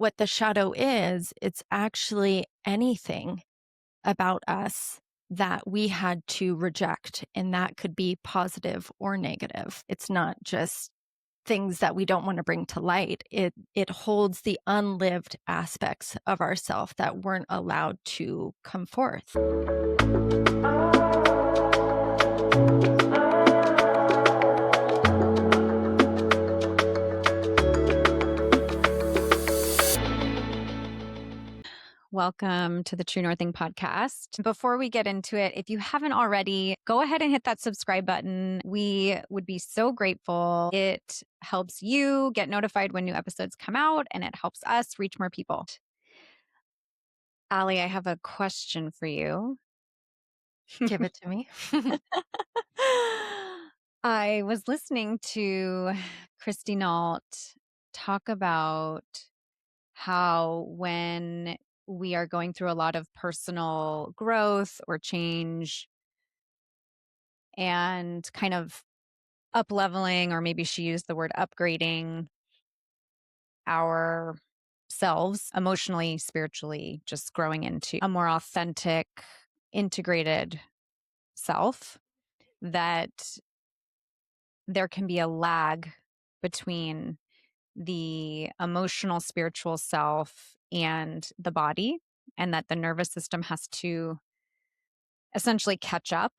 what the shadow is, it's actually anything about us that we had to reject, and that could be positive or negative. It's not just things that we don't want to bring to light. It holds the unlived aspects of ourself that weren't allowed to come forth. Welcome to the True Northing podcast. Before we get into it, if you haven't already, go ahead and hit that subscribe button. We would be so grateful. It helps you get notified when new episodes come out, and it helps us reach more people. Allie, I have a question for you. Give it to me. I was listening to Kristen Alt talk about how when we are going through a lot of personal growth or change and kind of up leveling, or maybe she used the word upgrading ourselves emotionally, spiritually, just growing into a more authentic, integrated self, that there can be a lag between the emotional, spiritual self and the body, and that the nervous system has to essentially catch up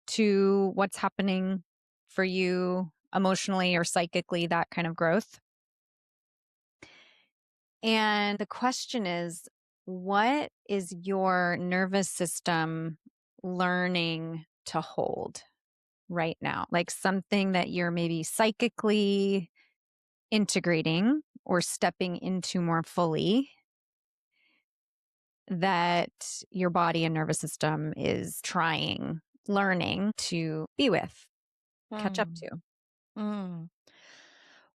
to what's happening for you emotionally or psychically, that kind of growth. And the question is, what is your nervous system learning to hold right now? Like something that you're maybe psychically integrating or stepping into more fully, that your body and nervous system is learning to be with, catch up Mm, to. mm.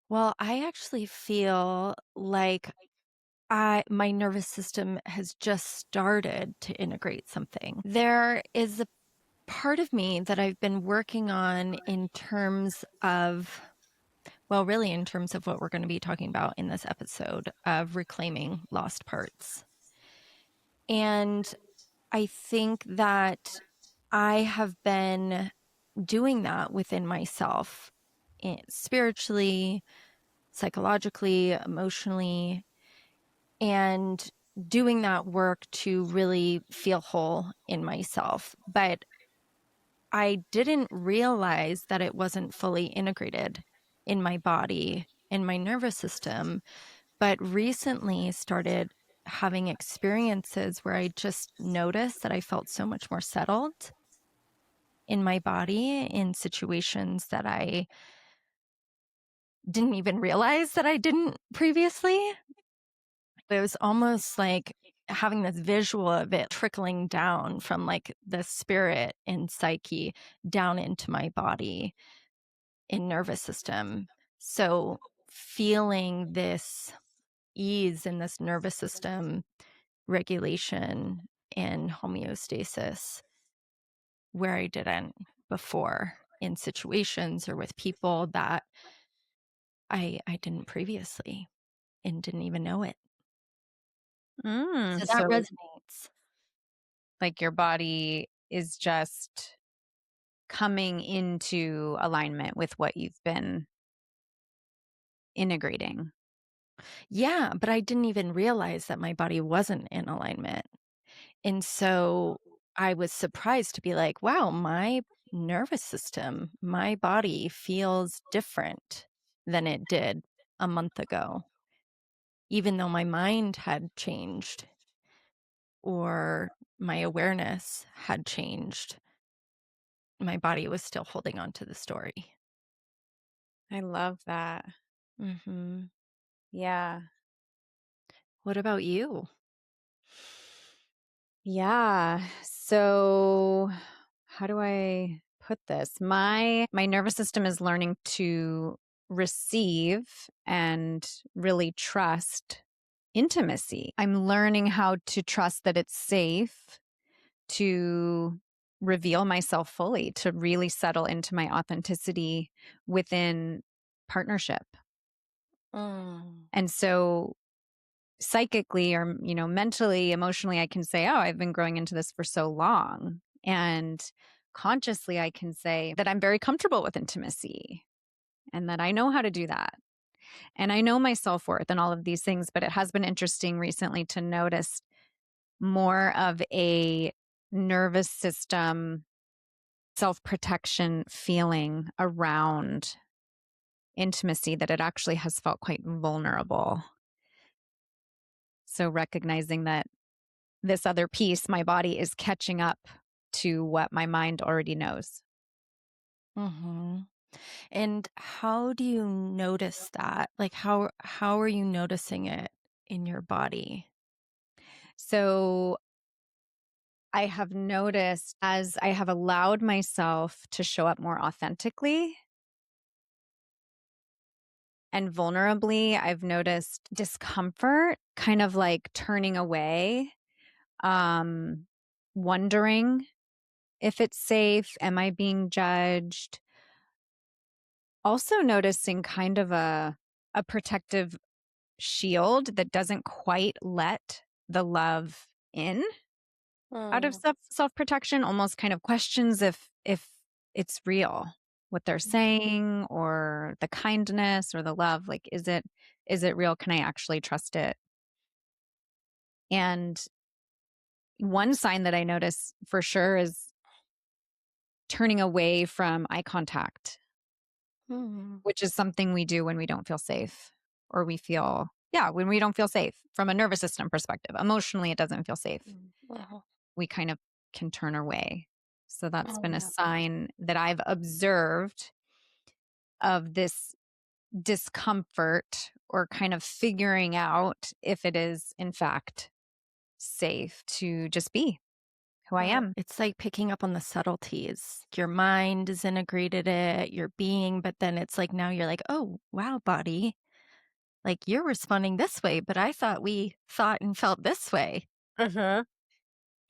Well, I actually feel like my nervous system has just started to integrate something. There is a part of me that I've been working on in terms of, well, really in terms of what we're going to be talking about in this episode of reclaiming lost parts. And I think that I have been doing that within myself, spiritually, psychologically, emotionally, and doing that work to really feel whole in myself. But I didn't realize that it wasn't fully integrated in my body, in my nervous system, but recently started having experiences where I just noticed that I felt so much more settled in my body in situations that I didn't even realize that I didn't previously. It was almost like having this visual of it trickling down from like the spirit and psyche down into my body and nervous system. So feeling this ease in this nervous system regulation and homeostasis where I didn't before in situations or with people that I didn't previously and didn't even know it. So that So resonates. like your body is just coming into alignment with what you've been integrating. Yeah, but I didn't even realize that my body wasn't in alignment. And so I was surprised to be like, wow, my nervous system, my body feels different than it did a month ago, even though my mind had changed or my awareness had changed. My body was still holding on to the story. I love that. Hmm. Yeah. What about you? Yeah. So how do I put this? My nervous system is learning to receive and really trust intimacy. I'm learning how to trust that it's safe to reveal myself fully, to really settle into my authenticity within partnership. Mm. And so psychically or, mentally, emotionally, I can say, oh, I've been growing into this for so long. And consciously, I can say that I'm very comfortable with intimacy and that I know how to do that. And I know my self worth and all of these things. But it has been interesting recently to notice more of a nervous system self protection feeling around intimacy, that it actually has felt quite vulnerable. So recognizing that this other piece, my body, is catching up to what my mind already knows. Mhm. And how do you notice that? Like, how are you noticing it in your body? So I have noticed as I have allowed myself to show up more authentically and vulnerably, I've noticed discomfort, kind of like turning away, um, wondering if it's safe. Am I being judged? Also noticing kind of a protective shield that doesn't quite let the love in, out of Mm. self-protection, almost kind of questions if it's real, what they're saying, or the kindness or the love. Like, is it real? Can I actually trust it? And one sign that I notice for sure is turning away from eye contact, Mhm. which is something we do when we don't feel safe, or when we don't feel safe from a nervous system perspective. Emotionally, it doesn't feel safe. Mm. Uh-huh. We kind of can turn away. So that's Oh, been a yeah. sign that I've observed of this discomfort, or kind of figuring out if it is, in fact, safe to just be who I Wow. am. It's like picking up on the subtleties. Your mind has integrated it, your being, but then it's like now you're like, "Oh, wow, body. Like you're responding this way, but I thought we thought and felt this way." Uh-huh.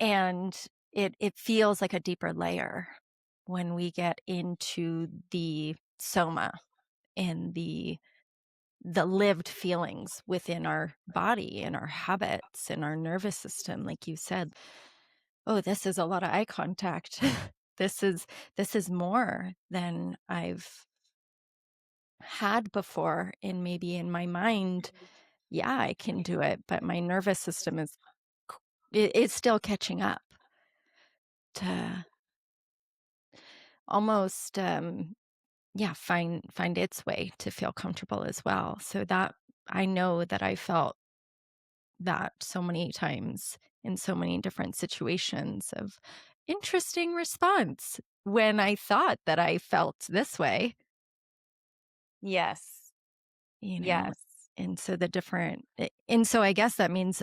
And it feels like a deeper layer when we get into the soma and the lived feelings within our body and our habits and our nervous system, like you said. Oh, this is a lot of eye contact. This is this is more than I've had before, and maybe in my mind, yeah, I can do it, but my nervous system is it's still catching up to almost yeah, find its way to feel comfortable as well. So that I know that I felt that so many times in so many different situations of interesting response when I thought that I felt this way, Yes. you know. Yes. And so the different and so I guess that means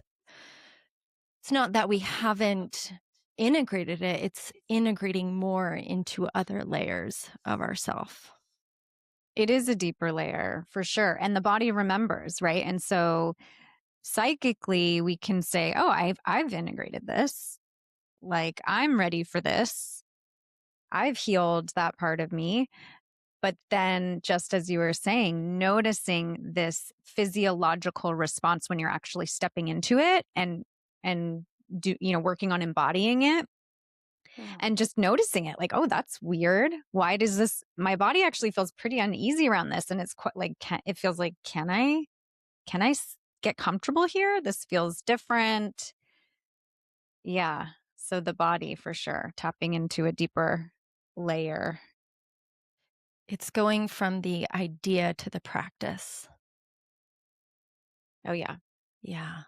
it's not that we haven't integrated it, it's integrating more into other layers of ourself. It is a deeper layer for sure. And the body remembers, right? And so psychically we can say, "Oh, I've integrated this. Like, I'm ready for this. I've healed that part of me." But then, just as you were saying, noticing this physiological response when you're actually stepping into it, and working on embodying it, Mm. and just noticing it, like, oh, that's weird. Why does this? My body actually feels pretty uneasy around this, and it's quite like, it feels like, can I get comfortable here? This feels different. Yeah. So the body for sure, tapping into a deeper layer. It's going from the idea to the practice. Oh yeah. Yeah.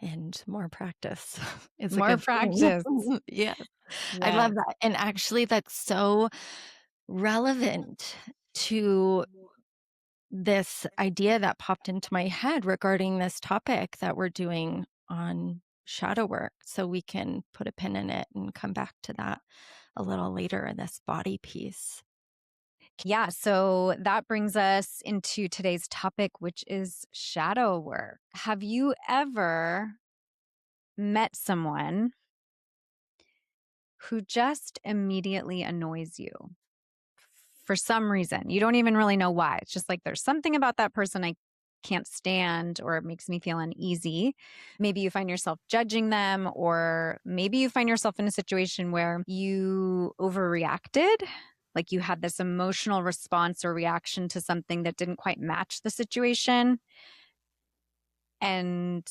And more practice is a More good thing. practice. Yes. I love Yes. that, and actually, that's so relevant to this idea that popped into my head regarding this topic that we're doing on shadow work, so we can put a pin in it and come back to that a little later in this body piece. Yeah. So that brings us into today's topic, which is shadow work. Have you ever met someone who just immediately annoys you for some reason? You don't even really know why. It's just like there's something about that person. can't stand or it makes me feel uneasy. Maybe you find yourself judging them, or maybe you find yourself in a situation where you overreacted, like you had this emotional response or reaction to something that didn't quite match the situation. And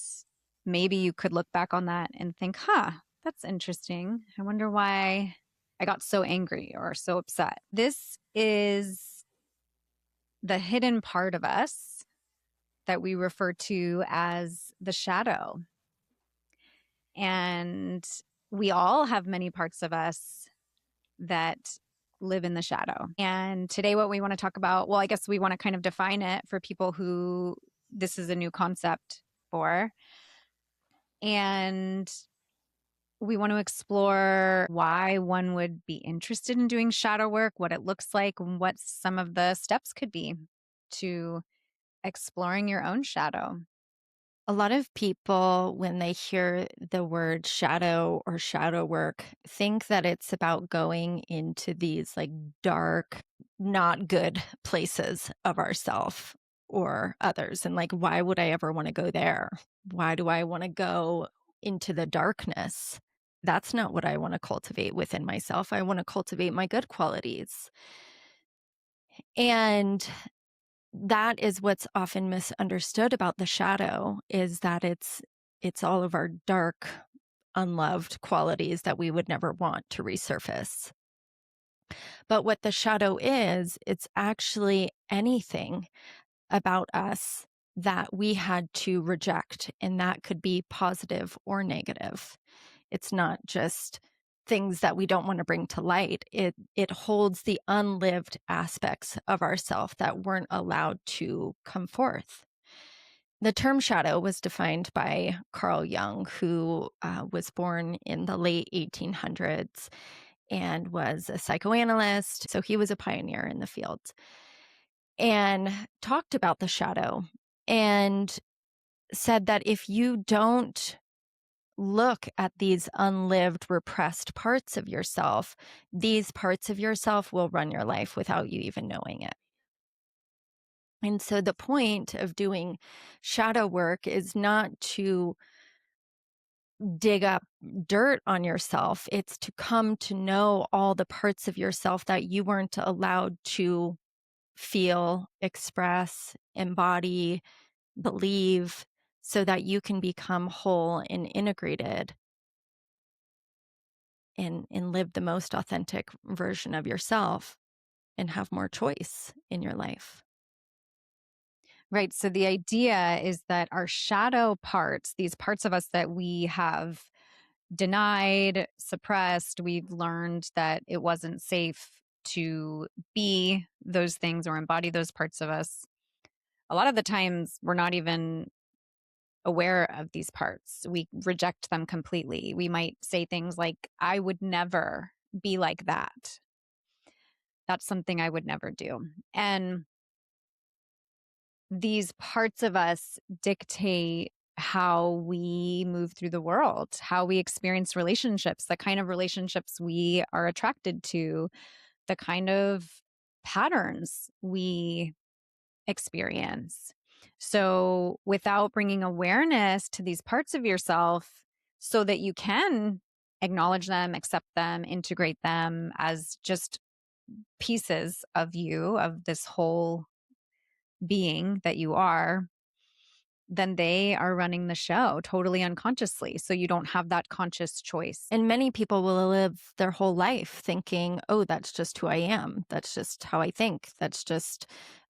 maybe you could look back on that and think, huh, that's interesting. I wonder why I got so angry or so upset. This is the hidden part of us that we refer to as the shadow. And we all have many parts of us that live in the shadow. And today, what we want to talk about, well, I guess we want to kind of define it for people who this is a new concept for. And we want to explore why one would be interested in doing shadow work, what it looks like, and what some of the steps could be to exploring your own shadow. A lot of people, when they hear the word shadow or shadow work, think that it's about going into these like dark, not good places of ourself or others. And like, why would I ever want to go there? Why do I want to go into the darkness? That's not what I want to cultivate within myself. I want to cultivate my good qualities. And that is what's often misunderstood about the shadow, is that it's all of our dark, unloved qualities that we would never want to resurface. But what the shadow is, it's actually anything about us that we had to reject, and that could be positive or negative. It's not just things that we don't want to bring to light. It holds the unlived aspects of ourself that weren't allowed to come forth. The term shadow was defined by Carl Jung, who was born in the late 1800s and was a psychoanalyst. So he was a pioneer in the field and talked about the shadow and said that if you don't look at these unlived, repressed parts of yourself, these parts of yourself will run your life without you even knowing it. And so the point of doing shadow work is not to dig up dirt on yourself. It's to come to know all the parts of yourself that you weren't allowed to feel, express, embody, believe, so that you can become whole and integrated and live the most authentic version of yourself and have more choice in your life. Right. So the idea is that our shadow parts, these parts of us that we have denied, suppressed, we've learned that it wasn't safe to be those things or embody those parts of us. A lot of the times we're not even aware of these parts. We reject them completely. We might say things like, I would never be like that. That's something I would never do. And these parts of us dictate how we move through the world, how we experience relationships, the kind of relationships we are attracted to, the kind of patterns we experience. So, without bringing awareness to these parts of yourself so that you can acknowledge them, accept them, integrate them as just pieces of you, of this whole being that you are, then they are running the show totally unconsciously. So you don't have that conscious choice. And many people will live their whole life thinking, oh, that's just who I am. That's just how I think. That's just,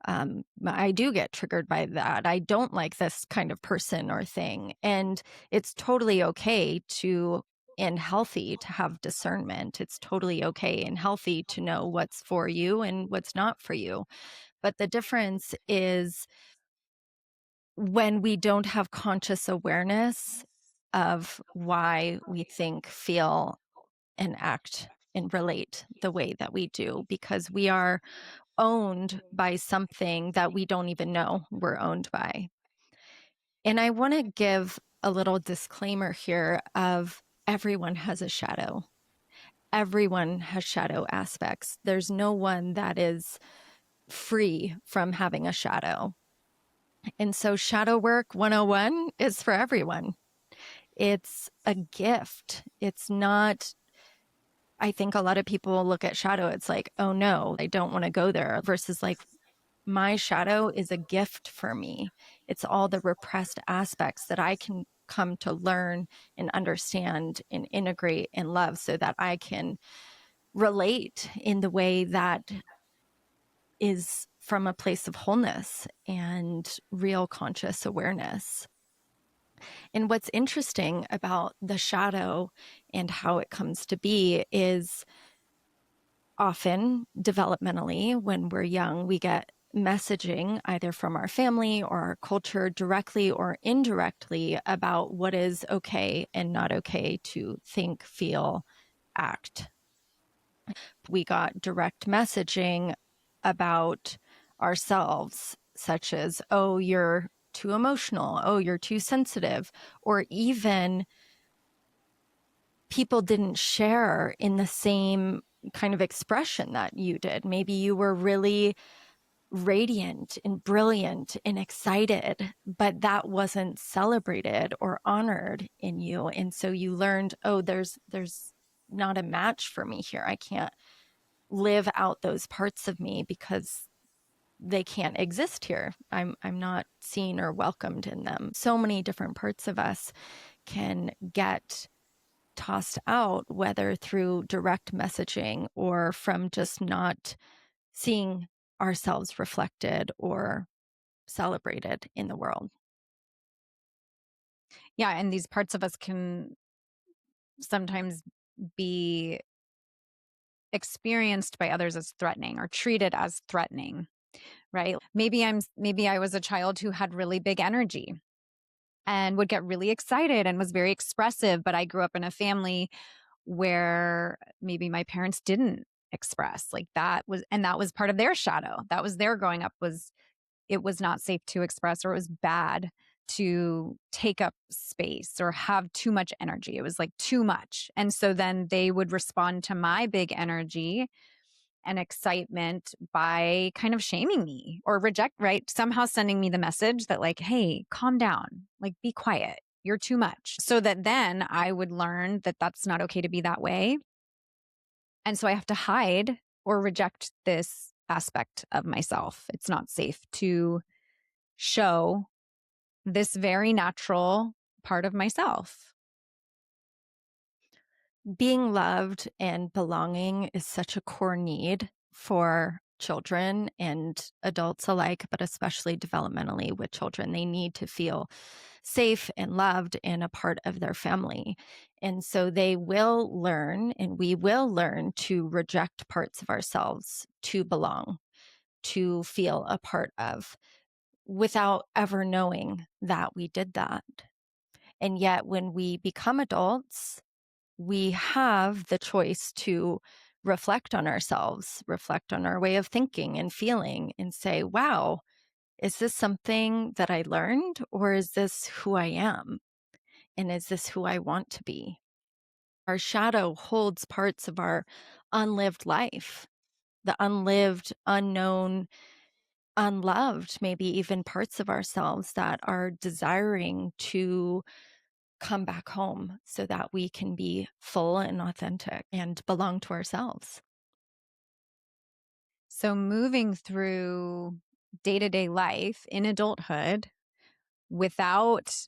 I do get triggered by that. I don't like this kind of person or thing. And it's totally okay to, and healthy to have discernment. It's totally okay and healthy to know what's for you and what's not for you. But the difference is when we don't have conscious awareness of why we think, feel, and act and relate the way that we do, because we are owned by something that we don't even know we're owned by. And I want to give a little disclaimer here of everyone has a shadow. Everyone has shadow aspects. There's no one that is free from having a shadow. And so Shadow Work 101 is for everyone. It's a gift. It's not, I think a lot of people look at shadow, it's like, oh no, I don't want to go there, versus like, my shadow is a gift for me. It's all the repressed aspects that I can come to learn and understand and integrate and love so that I can relate in the way that is from a place of wholeness and real conscious awareness. And what's interesting about the shadow and how it comes to be is often developmentally, when we're young, we get messaging either from our family or our culture directly or indirectly about what is okay and not okay to think, feel, act. We got direct messaging about ourselves, such as, oh, you're too emotional, oh, you're too sensitive, or even people didn't share in the same kind of expression that you did. Maybe you were really radiant and brilliant and excited, but that wasn't celebrated or honored in you. And so you learned, oh, there's not a match for me here. I can't live out those parts of me because they can't exist here. I'm not seen or welcomed in them. So many different parts of us can get tossed out, whether through direct messaging or from just not seeing ourselves reflected or celebrated in the world. Yeah. And these parts of us can sometimes be experienced by others as threatening or treated as threatening, right? Maybe I was a child who had really big energy and would get really excited and was very expressive, but I grew up in a family where maybe my parents didn't express like that was, and that was part of their shadow. That was their growing up, was it was not safe to express, or it was bad to take up space or have too much energy. It was like too much. And so then they would respond to my big energy and excitement by kind of shaming me or reject, right? Somehow sending me the message that, like, hey, calm down, like, be quiet. You're too much. So that then I would learn that that's not okay to be that way. And so I have to hide or reject this aspect of myself. It's not safe to show this very natural part of myself. Being loved and belonging is such a core need for children and adults alike, but especially developmentally with children. They need to feel safe and loved and a part of their family. And so they will learn, and we will learn to reject parts of ourselves to belong, to feel a part of, without ever knowing that we did that. And yet, when we become adults, we have the choice to reflect on ourselves, reflect on our way of thinking and feeling, and say, wow, is this something that I learned, or is this who I am? And is this who I want to be? Our shadow holds parts of our unlived life, the unlived, unknown, unloved, maybe even parts of ourselves that are desiring to come back home so that we can be full and authentic and belong to ourselves. So moving through day to day life in adulthood without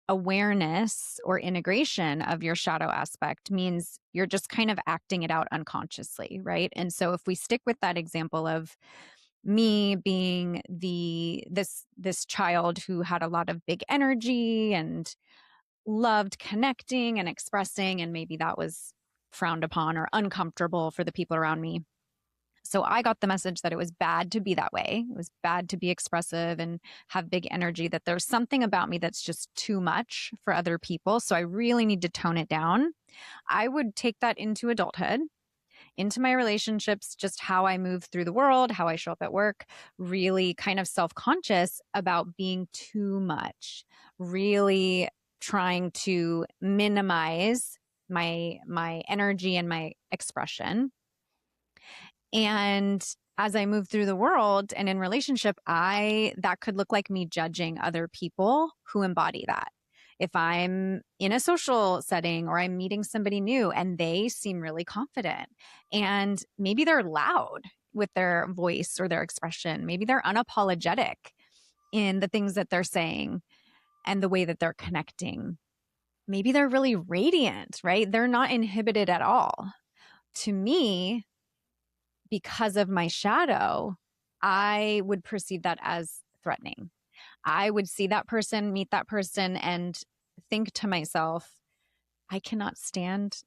awareness or integration of your shadow aspect means you're just kind of acting it out unconsciously, right? And so if we stick with that example of me being this child who had a lot of big energy and loved connecting and expressing, and maybe that was frowned upon or uncomfortable for the people around me. So I got the message that it was bad to be that way. It was bad to be expressive and have big energy, that there's something about me that's just too much for other people. So I really need to tone it down. I would take that into adulthood, into my relationships, just how I move through the world, how I show up at work, really kind of self-conscious about being too much, really trying to minimize my energy and my expression. And as I move through the world and in relationship, that could look like me judging other people who embody that. If I'm in a social setting or I'm meeting somebody new and they seem really confident and maybe they're loud with their voice or their expression, maybe they're unapologetic in the things that they're saying and the way that they're connecting. Maybe they're really radiant, right? They're not inhibited at all. To me, because of my shadow, I would perceive that as threatening. I would see that person, meet that person, and think to myself, I cannot stand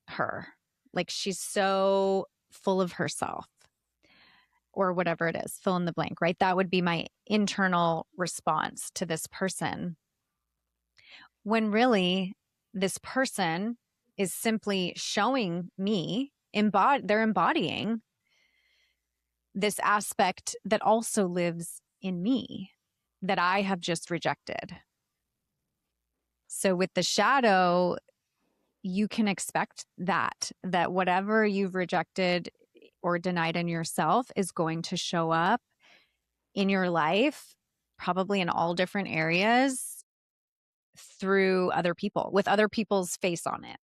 her. Like she's so full of herself or whatever it is, fill in the blank, right? That would be my internal response to this person. When really, this person is simply showing me, they're embodying this aspect that also lives in me that I have just rejected. So with the shadow, you can expect that whatever you've rejected or denied in yourself is going to show up in your life, probably in all different areas through other people, with other people's face on it.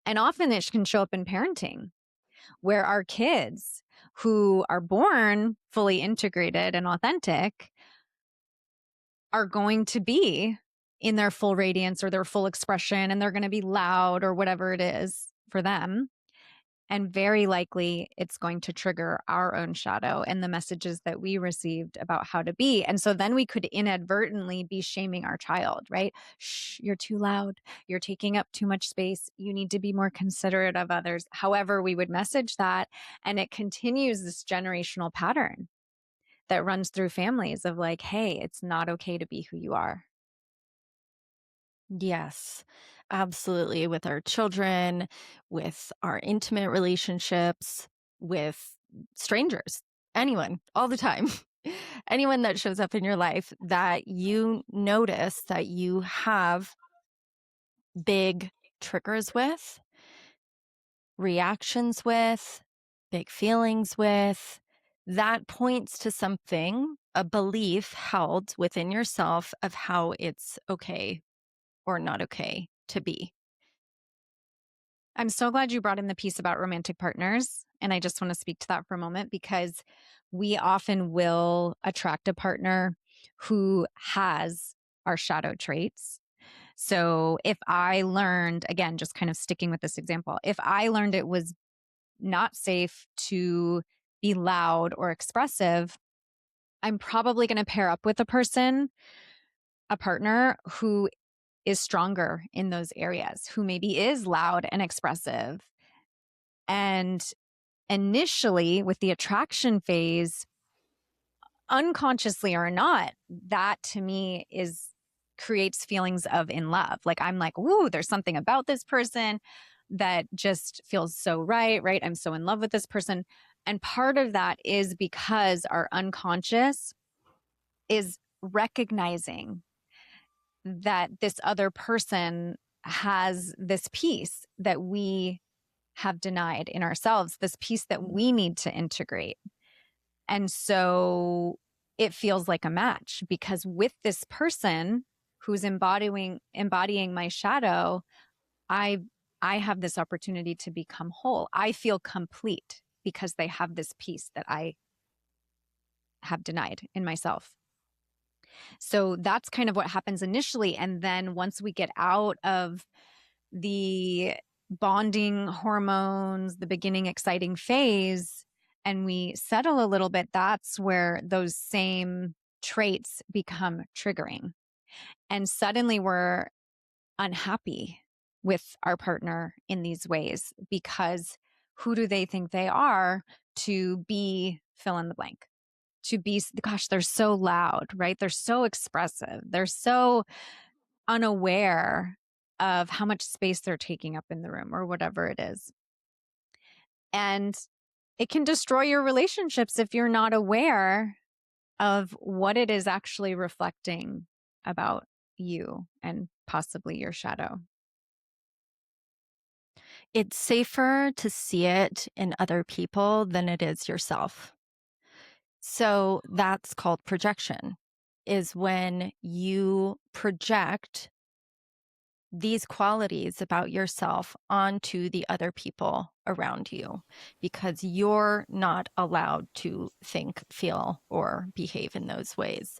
And often it can show up in parenting, where our kids who are born fully integrated and authentic are going to be in their full radiance or their full expression, and they're going to be loud or whatever it is for them. And very likely it's going to trigger our own shadow and the messages that we received about how to be. And so then we could inadvertently be shaming our child, right? Shh, you're too loud. You're taking up too much space. You need to be more considerate of others. However, we would message that, and it continues this generational pattern that runs through families of like, hey, it's not okay to be who you are. Yes, absolutely. With our children, with our intimate relationships, with strangers, anyone, all the time. Anyone that shows up in your life that you notice that you have big triggers with, reactions with, big feelings with, that points to something, a belief held within yourself of how it's okay or not okay to be. I'm so glad you brought in the piece about romantic partners. And I just want to speak to that for a moment because we often will attract a partner who has our shadow traits. So if I learned, again, just kind of sticking with this example, if I learned it was not safe to be loud or expressive, I'm probably going to pair up with a partner who is stronger in those areas, who maybe is loud and expressive. And initially, with the attraction phase, unconsciously or not, that to me creates feelings of in love. Like I'm like, ooh, there's something about this person that just feels so right, right? I'm so in love with this person. And part of that is because our unconscious is recognizing that this other person has this piece that we have denied in ourselves, this piece that we need to integrate. And so it feels like a match because with this person who's embodying my shadow, I I have this opportunity to become whole. I feel complete because they have this piece that I have denied in myself. So that's kind of what happens initially. And then once we get out of the bonding hormones, the beginning exciting phase, and we settle a little bit, that's where those same traits become triggering. And suddenly we're unhappy with our partner in these ways because who do they think they are to be fill in the blank? To be, gosh, they're so loud, right? They're so expressive. They're so unaware of how much space they're taking up in the room or whatever it is. And it can destroy your relationships if you're not aware of what it is actually reflecting about you and possibly your shadow. It's safer to see it in other people than it is yourself. So that's called projection, is when you project these qualities about yourself onto the other people around you because you're not allowed to think, feel, or behave in those ways.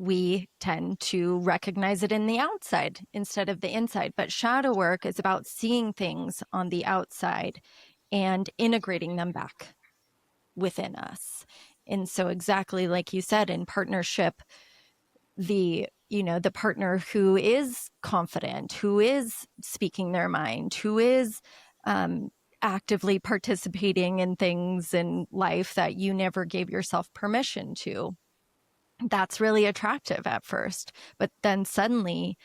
We tend to recognize it in the outside instead of the inside. But shadow work is about seeing things on the outside and integrating them back within us. And so, exactly like you said, in partnership, the partner who is confident, who is speaking their mind, who is actively participating in things in life that you never gave yourself permission to, that's really attractive at first, but then suddenly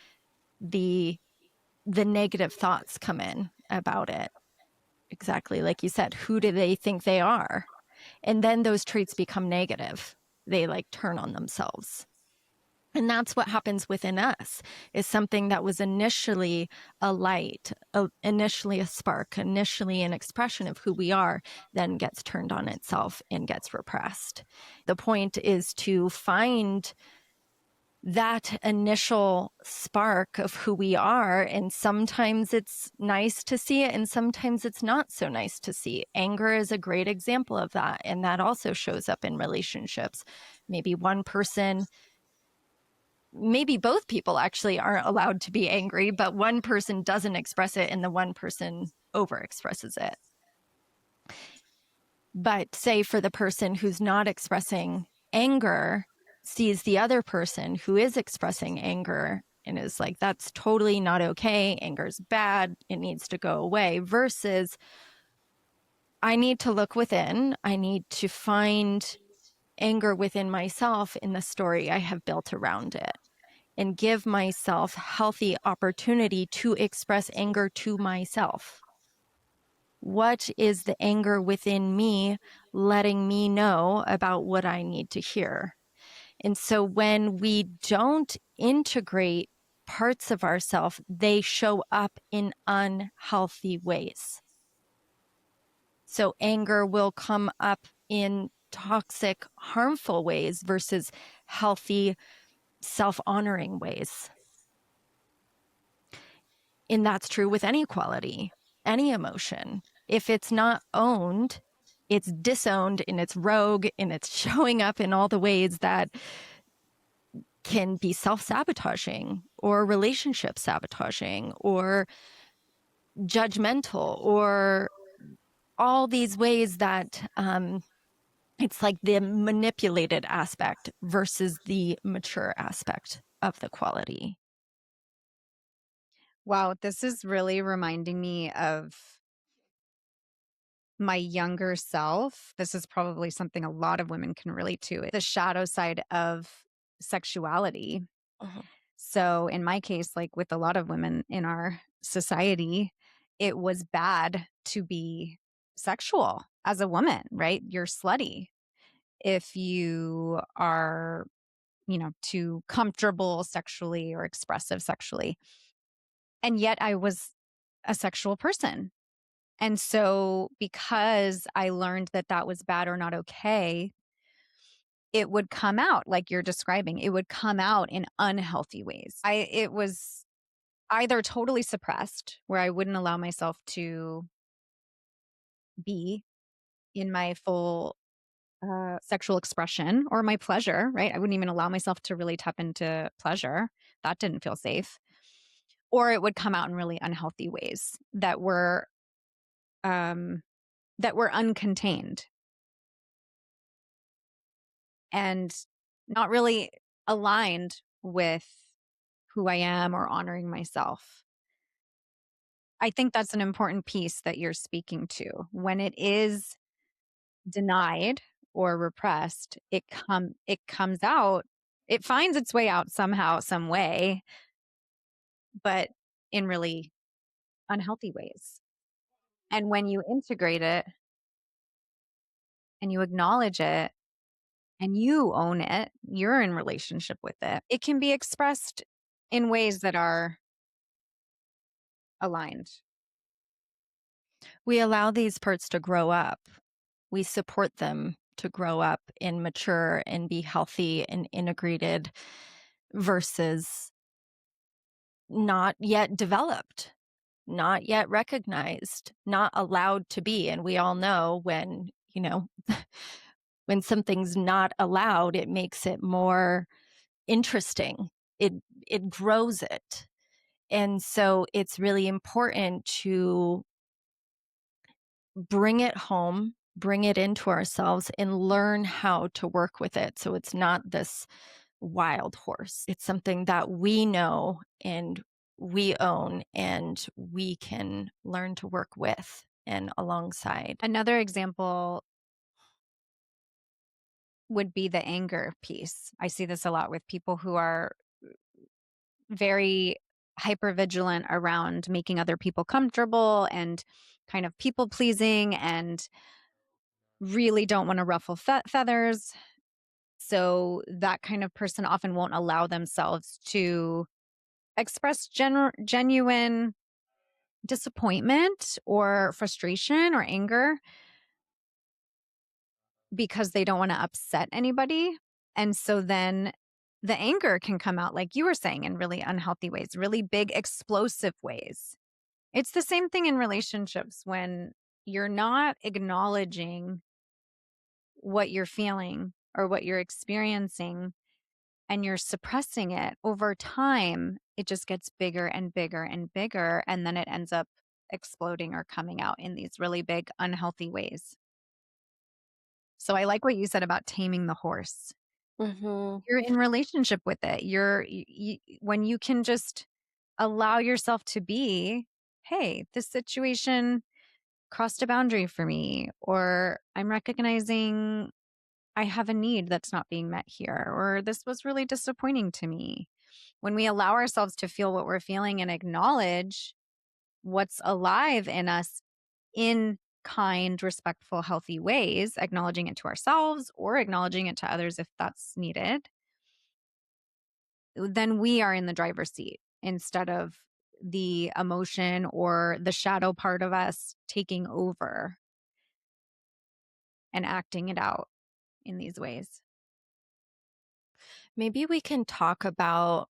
the negative thoughts come in about it. Exactly like you said, who do they think they are? And then those traits become negative. They like turn on themselves. And that's what happens within us, is something that was initially a light, initially a spark, initially an expression of who we are, then gets turned on itself and gets repressed. The point is to find that initial spark of who we are. And sometimes it's nice to see it, and sometimes it's not so nice to see. Anger is a great example of that. And that also shows up in relationships. Maybe one person, maybe both people actually aren't allowed to be angry, but one person doesn't express it and the one person overexpresses it. But say for the person who's not expressing anger, sees the other person who is expressing anger and is like, that's totally not okay. Anger's bad. It needs to go away. Versus, I need to look within. I need to find anger within myself in the story I have built around it, and give myself healthy opportunity to express anger to myself. What is the anger within me letting me know about what I need to hear? And so when we don't integrate parts of ourselves, they show up in unhealthy ways. So anger will come up in toxic, harmful ways versus healthy, self-honoring ways. And that's true with any quality, any emotion. If it's not owned, it's disowned and it's rogue and it's showing up in all the ways that can be self-sabotaging or relationship sabotaging or judgmental, or all these ways that it's like the manipulated aspect versus the mature aspect of the quality. Wow, this is really reminding me of my younger self. This is probably something a lot of women can relate to, the shadow side of sexuality. Uh-huh. So, in my case, like with a lot of women in our society, it was bad to be sexual as a woman, right? You're slutty if you are, too comfortable sexually or expressive sexually. And yet I was a sexual person. And so, because I learned that that was bad or not okay, it would come out like you're describing. It would come out in unhealthy ways. It was either totally suppressed, where I wouldn't allow myself to be in my full sexual expression or my pleasure, right? I wouldn't even allow myself to really tap into pleasure. That didn't feel safe. Or it would come out in really unhealthy ways um, that were uncontained and not really aligned with who I am or honoring myself. I think that's an important piece that you're speaking to. When it is denied or repressed, it comes out, it finds its way out somehow, some way, but in really unhealthy ways. And when you integrate it and you acknowledge it and you own it, you're in relationship with it, it can be expressed in ways that are aligned. We allow these parts to grow up. We support them to grow up and mature and be healthy and integrated versus not yet developed, not yet recognized, not allowed to be. And we all know when, when something's not allowed, it makes it more interesting. It it grows it. And so it's really important to bring it home, bring it into ourselves, and learn how to work with it. So it's not this wild horse. It's something that we know and we own and we can learn to work with and alongside. Another example would be the anger piece. I see this a lot with people who are very hyper vigilant around making other people comfortable and kind of people pleasing and really don't want to ruffle feathers. So that kind of person often won't allow themselves to express genuine disappointment or frustration or anger because they don't want to upset anybody. And so then the anger can come out, like you were saying, in really unhealthy ways, really big, explosive ways. It's the same thing in relationships when you're not acknowledging what you're feeling or what you're experiencing and you're suppressing it over time, it just gets bigger and bigger and bigger. And then it ends up exploding or coming out in these really big, unhealthy ways. So I like what you said about taming the horse. Mhm. You're in relationship with it. When you can just allow yourself to be, hey, this situation crossed a boundary for me, or I'm recognizing I have a need that's not being met here, or this was really disappointing to me. When we allow ourselves to feel what we're feeling and acknowledge what's alive in us in kind, respectful, healthy ways, acknowledging it to ourselves or acknowledging it to others if that's needed, then we are in the driver's seat instead of the emotion or the shadow part of us taking over and acting it out in these ways. Maybe we can talk about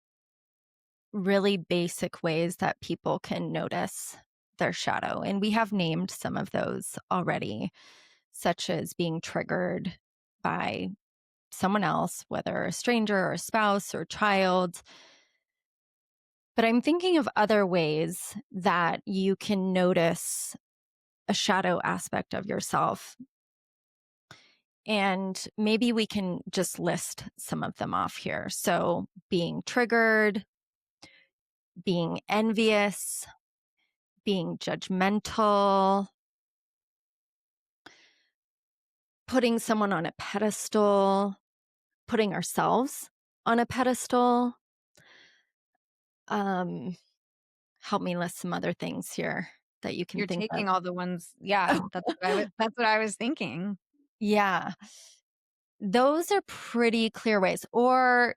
really basic ways that people can notice their shadow. And we have named some of those already, such as being triggered by someone else, whether a stranger or a spouse or child. But I'm thinking of other ways that you can notice a shadow aspect of yourself. And maybe we can just list some of them off here. So, being triggered, being envious, being judgmental, putting someone on a pedestal, putting ourselves on a pedestal. Um, Help me list some other things here that you can You're think of. taking all the ones, yeah, that's what I was thinking. Yeah, those are pretty clear ways. Or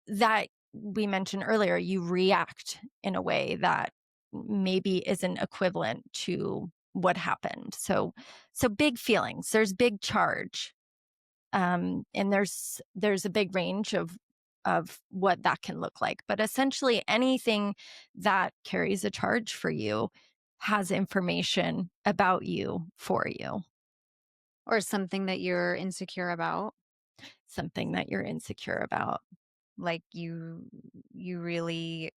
that we mentioned earlier, you react in a way that maybe isn't equivalent to what happened. So big feelings, there's big charge. And there's a big range of what that can look like. But essentially anything that carries a charge for you has information about you for you, Or something that you're insecure about, something that you're insecure about. like you really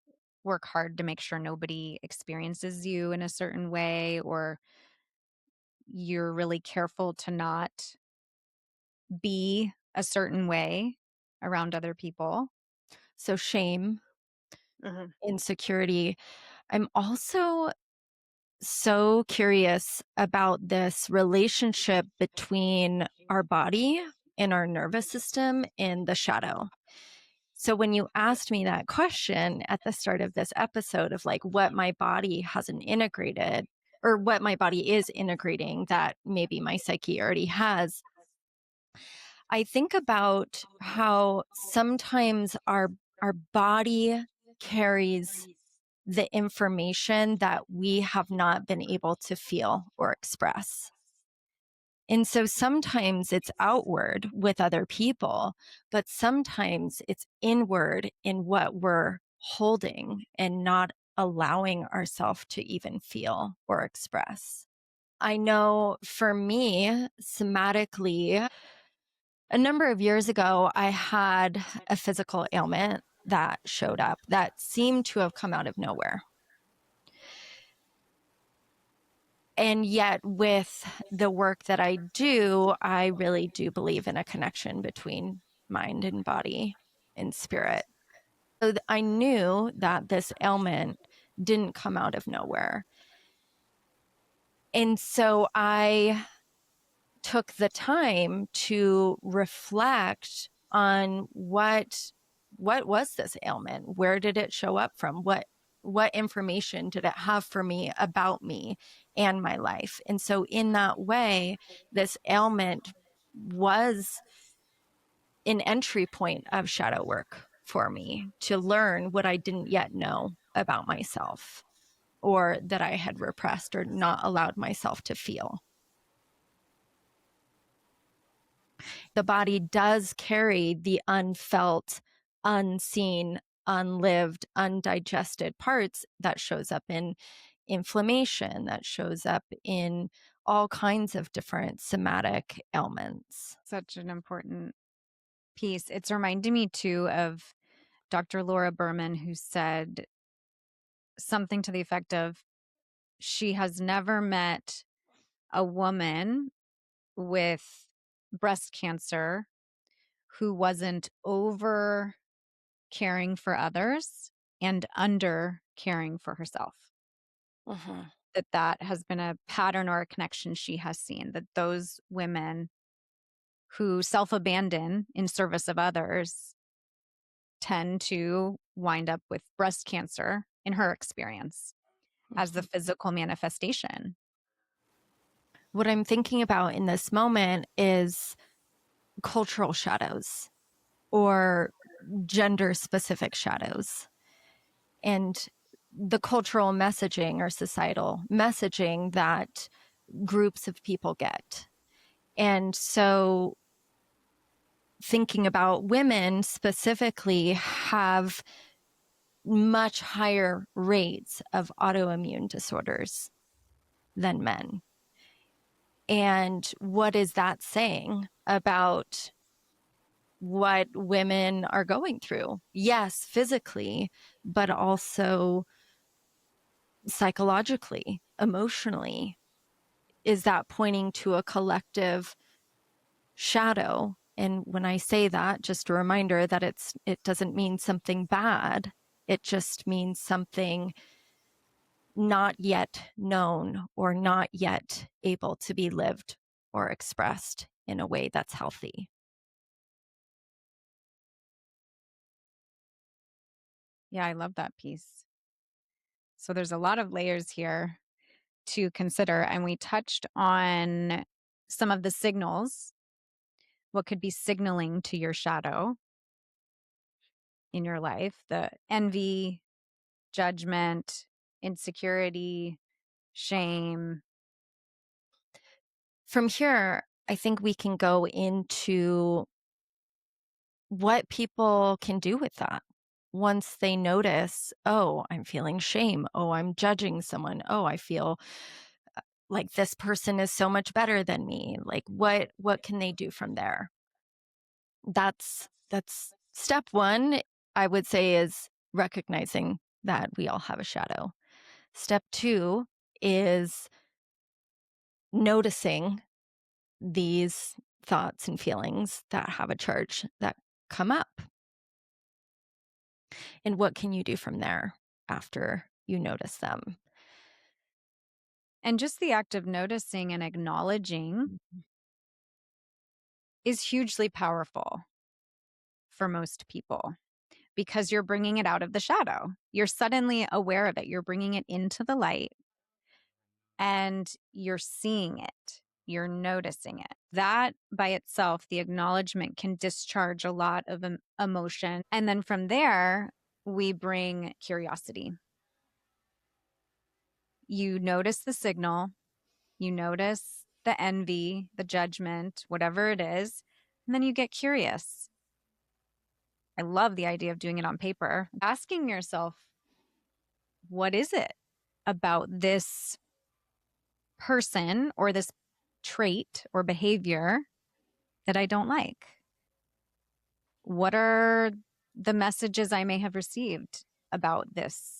work hard to make sure nobody experiences you in a certain way, or you're really careful to not be a certain way around other people. So shame, Mhm. insecurity. I'm also so curious about this relationship between our body and our nervous system and the shadow. So when you asked me that question at the start of this episode of like what my body hasn't integrated or what my body is integrating that maybe my psyche already has, I think about how sometimes our body carries the information that we have not been able to feel or express. And so sometimes it's outward with other people, but sometimes it's inward in what we're holding and not allowing ourselves to even feel or express. I know for me, somatically, a number of years ago, I had a physical ailment that showed up that seemed to have come out of nowhere. And yet, with the work that I do, I really do believe in a connection between mind and body and spirit. So I knew that this ailment didn't come out of nowhere. And so I took the time to reflect on what was this ailment? Where did it show up from? What information did it have for me about me and my life? And so in that way, this ailment was an entry point of shadow work for me to learn what I didn't yet know about myself or that I had repressed or not allowed myself to feel. The body does carry the unfelt, unseen, unlived, undigested parts that shows up in inflammation, that shows up in all kinds of different somatic ailments. Such an important piece. It's reminding me too of Dr. Laura Berman, who said something to the effect of she has never met a woman with breast cancer who wasn't over caring for others and under caring for herself. Mhm. That has been a pattern or a connection she has seen, that those women who self-abandon in service of others tend to wind up with breast cancer in her experience as the Mhm. physical manifestation. What I'm thinking about in this moment is cultural shadows or gender specific shadows and the cultural messaging or societal messaging that groups of people get. And so thinking about women specifically have much higher rates of autoimmune disorders than men. And what is that saying about what women are going through? Yes, physically, but also psychologically, emotionally. Is that pointing to a collective shadow? And when I say that, just a reminder that it doesn't mean something bad. It just means something not yet known or not yet able to be lived or expressed in a way that's healthy. Yeah, I love that piece. So there's a lot of layers here to consider. And we touched on some of the signals, what could be signaling to your shadow in your life, the envy, judgment, insecurity, shame. From here, I think we can go into what people can do with that once they notice, oh, I'm feeling shame. Oh, I'm judging someone. Oh, I feel like this person is so much better than me. Like what can they do from there? That's step one, I would say, is recognizing that we all have a shadow. Step two is noticing these thoughts and feelings that have a charge that come up. And what can you do from there after you notice them? And just the act of noticing and acknowledging is hugely powerful for most people because you're bringing it out of the shadow. You're suddenly aware of it. You're bringing it into the light and you're seeing it. You're noticing it. That by itself, the acknowledgement can discharge a lot of emotion. And then from there, we bring curiosity. You notice the signal, you notice the envy, the judgment, whatever it is, and then you get curious. I love the idea of doing it on paper. Asking yourself, what is it about this person or this trait or behavior that I don't like? What are the messages I may have received about this?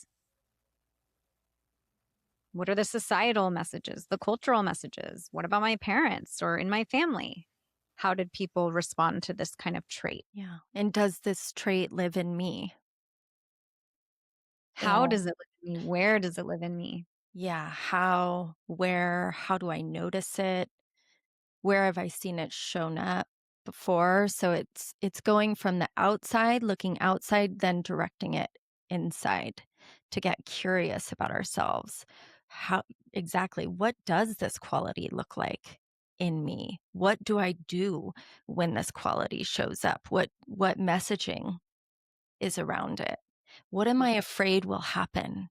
What are the societal messages, the cultural messages? What about my parents or in my family? How did people respond to this kind of trait? Yeah. And does this trait live in me? How And does it live in me? Where does it live in me? yeah, how, where, how do I notice it? Where have I seen it shown up before? So it's going from the outside, looking outside, then directing it inside to get curious about ourselves. How exactly what does this quality look like in me? What do I do when this quality shows up? What messaging is around it? What am I afraid will happen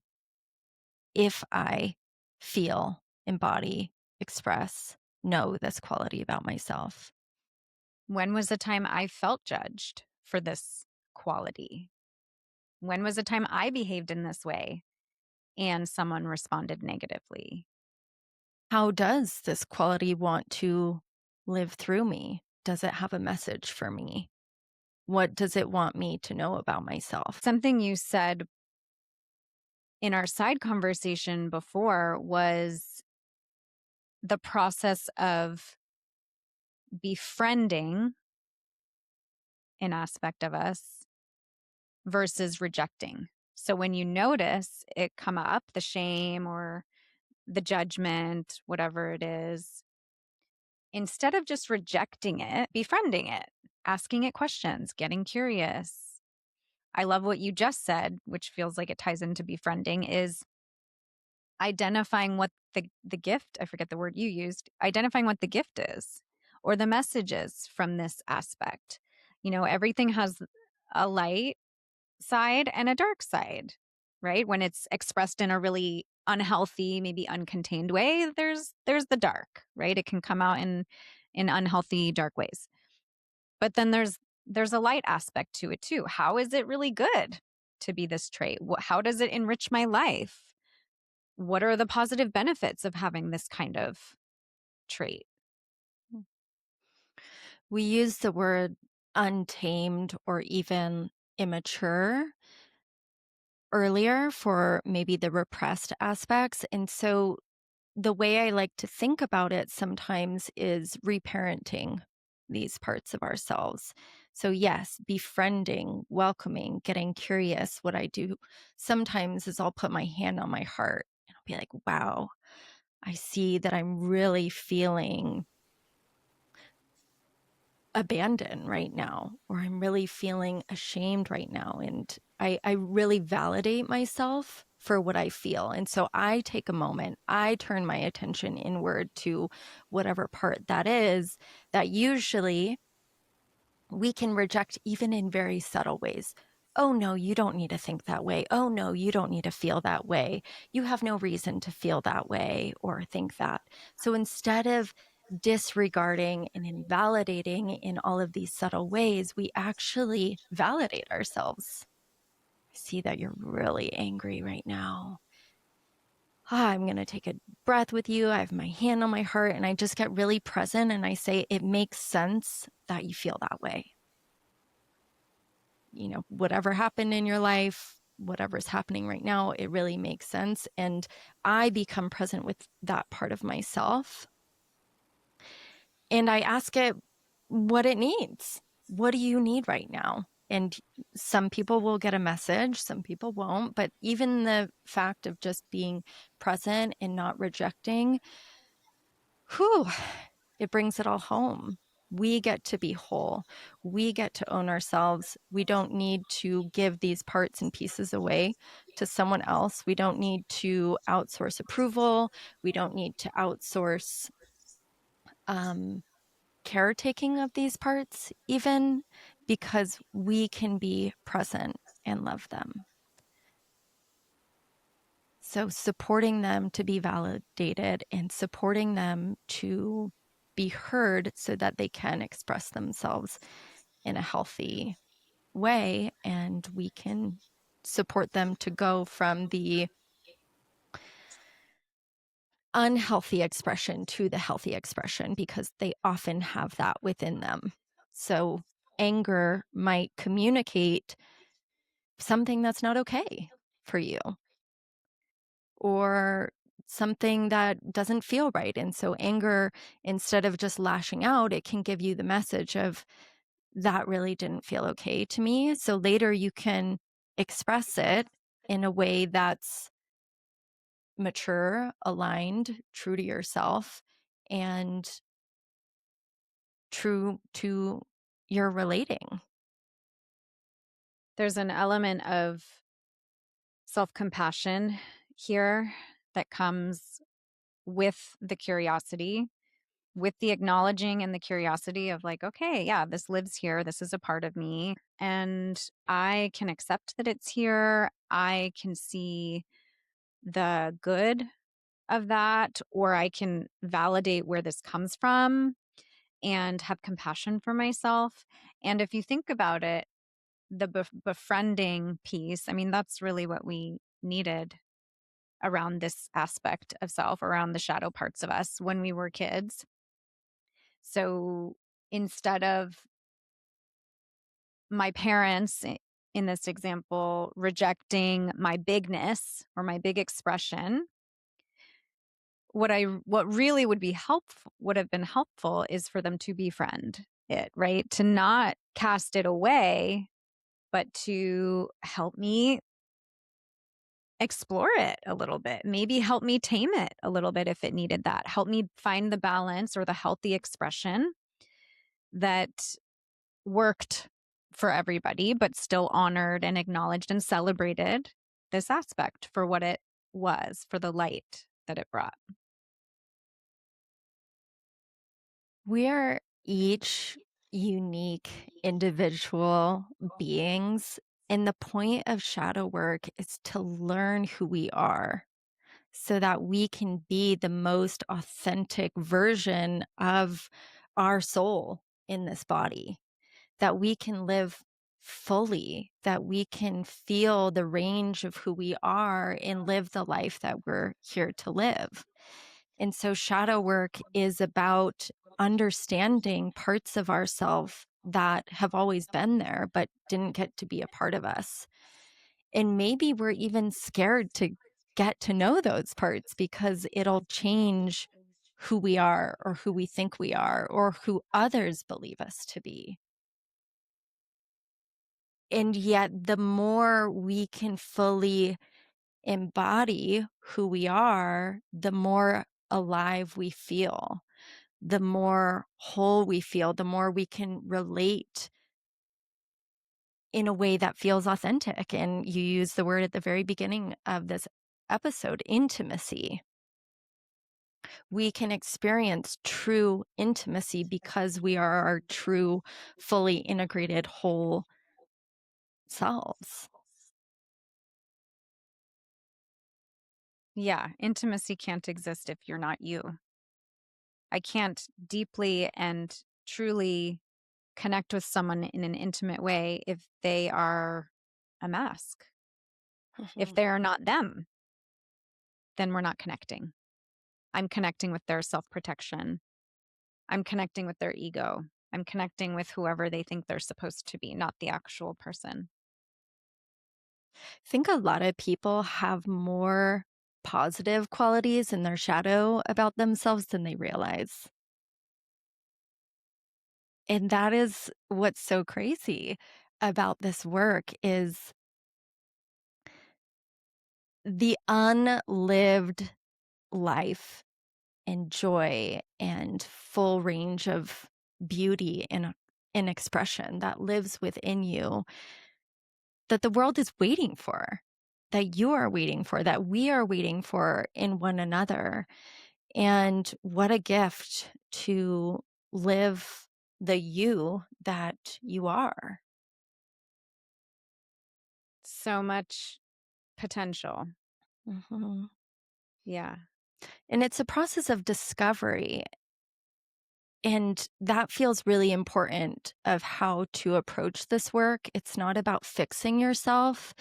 if I feel, embody, express, know this quality about myself? When was the time I felt judged for this quality? When was the time I behaved in this way and someone responded negatively? How does this quality want to live through me? Does it have a message for me? What does it want me to know about myself? Something you said in our side conversation before was the process of befriending an aspect of us versus rejecting. So when you notice it come up, the shame or the judgment, whatever it is, instead of just rejecting it, befriending it, asking it questions, getting curious. I love what you just said, which feels like it ties into befriending, is identifying what the gift, I forget the word you used, identifying what the gift is or the message is from this aspect. You know, everything has a light side and a dark side, right? When it's expressed in a really unhealthy, maybe uncontained way, there's the dark, right? It can come out in unhealthy, dark ways. But then there's a light aspect to it too. How is it really good to be this trait? How does it enrich my life? What are the positive benefits of having this kind of trait? We use the word untamed or even immature earlier for maybe the repressed aspects. And so the way I like to think about it sometimes is reparenting these parts of ourselves. So, yes, befriending, welcoming, getting curious. What I do sometimes is I'll put my hand on my heart and I'll be like, wow, I see that I'm really feeling abandoned right now, or I'm really feeling ashamed right now. And I really validate myself for what I feel. And so I take a moment, I turn my attention inward to whatever part that is that usually we can reject even in very subtle ways. Oh, no, you don't need to think that way. Oh, no, you don't need to feel that way. You have no reason to feel that way or think that. So instead of disregarding and invalidating in all of these subtle ways, we actually validate ourselves. I see that you're really angry right now. I'm going to take a breath with you. I have my hand on my heart and I just get really present and I say, it makes sense that you feel that way. You know, whatever happened in your life, whatever's happening right now, it really makes sense. And I become present with that part of myself. And I ask it what it needs. What do you need right now? And some people will get a message, some people won't. But even the fact of just being present and not rejecting, whew, it brings it all home. We get to be whole. We get to own ourselves. We don't need to give these parts and pieces away to someone else. We don't need to outsource approval. We don't need to outsource caretaking of these parts, even because we can be present and love them. So supporting them to be validated and supporting them to be heard so that they can express themselves in a healthy way, and we can support them to go from the unhealthy expression to the healthy expression because they often have that within them. So anger might communicate something that's not okay for you or something that doesn't feel right. And so anger, instead of just lashing out, it can give you the message of that really didn't feel okay to me. So later you can express it in a way that's mature, aligned, true to yourself, and true to your relating. There's an element of self-compassion here that comes with the curiosity, with the acknowledging and the curiosity of like, okay, yeah, this lives here. This is a part of me. And I can accept that it's here. I can see the good of that, or I can validate where this comes from and have compassion for myself. And if you think about it, the befriending piece, I mean, that's really what we needed around this aspect of self, around the shadow parts of us when we were kids. So instead of my parents, in this example, rejecting my bigness or my big expression, what really would have been helpful is for them to befriend it, right? To not cast it away, but to help me explore it a little bit, maybe help me tame it a little bit if it needed that. Help me find the balance or the healthy expression that worked for everybody, but still honored and acknowledged and celebrated this aspect for what it was, for the light that it brought. We are each unique individual beings. And the point of shadow work is to learn who we are so that we can be the most authentic version of our soul in this body, that we can live fully, that we can feel the range of who we are and live the life that we're here to live. And so shadow work is about understanding parts of ourselves that have always been there but didn't get to be a part of us. And maybe we're even scared to get to know those parts because it'll change who we are or who we think we are or who others believe us to be. And yet, the more we can fully embody who we are, the more alive we feel, the more whole we feel, the more we can relate in a way that feels authentic. And you use the word at the very beginning of this episode, intimacy. We can experience true intimacy because we are our true, fully integrated whole selves. Yeah, intimacy can't exist if you're not you. I can't deeply and truly connect with someone in an intimate way if they are a mask. If Mhm. they are not them, then we're not connecting. I'm connecting with their self protection. I'm connecting with their ego. I'm connecting with whoever they think they're supposed to be, not the actual person. I think a lot of people have more positive qualities in their shadow about themselves than they realize. And that is what's so crazy about this work is the unlived life and joy and full range of beauty and expression that lives within you that the world is waiting for, that you are waiting for, that we are waiting for in one another. And what a gift to live the you that you are. So much potential. Mhm. Yeah. And it's a process of discovery, and that feels really important of how to approach this work. It's not about fixing yourself,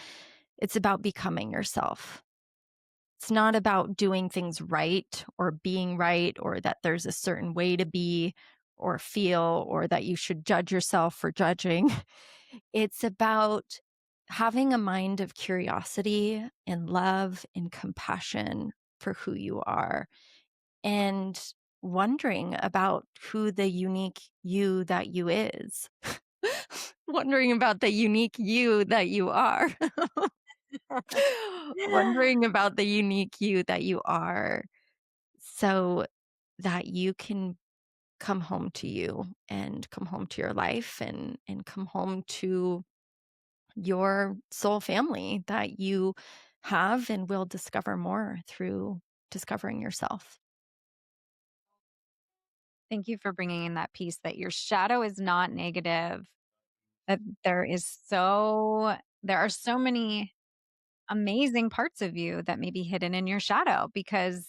it's about becoming yourself. It's not about doing things right or being right or that there's a certain way to be or feel or that you should judge yourself for judging. It's about having a mind of curiosity and love and compassion for who you are and wondering about who the unique you that you is. Wondering about the unique you that you are. Wondering about the unique you that you are so that you can come home to you and come home to your life and come home to your soul family that you have and will discover more through discovering yourself. Thank you for bringing in that piece that your shadow is not negative. That there are so many amazing parts of you that may be hidden in your shadow because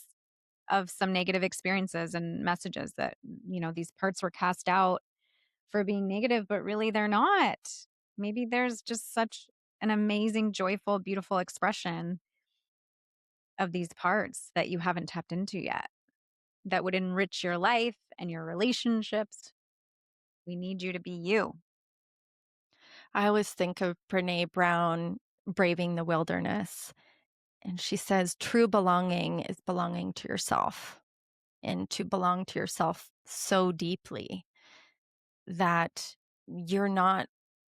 of some negative experiences and messages that, these parts were cast out for being negative, but really they're not. Maybe there's just such an amazing, joyful, beautiful expression of these parts that you haven't tapped into yet that would enrich your life and your relationships. We need you to be you. I always think of Brene Brown braving the wilderness, and she says true belonging is belonging to yourself and to belong to yourself so deeply that you're not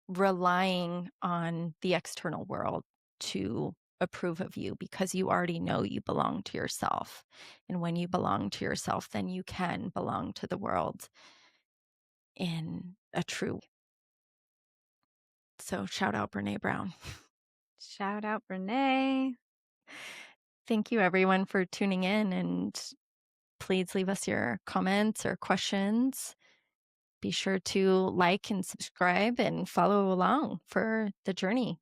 relying on the external world to approve of you because you already know you belong to yourself. And when you belong to yourself, then you can belong to the world in a true. So shout out Brene Brown. Shout out Renee. Thank you everyone for tuning in, and please leave us your comments or questions. Be sure to like and subscribe and follow along for the journey.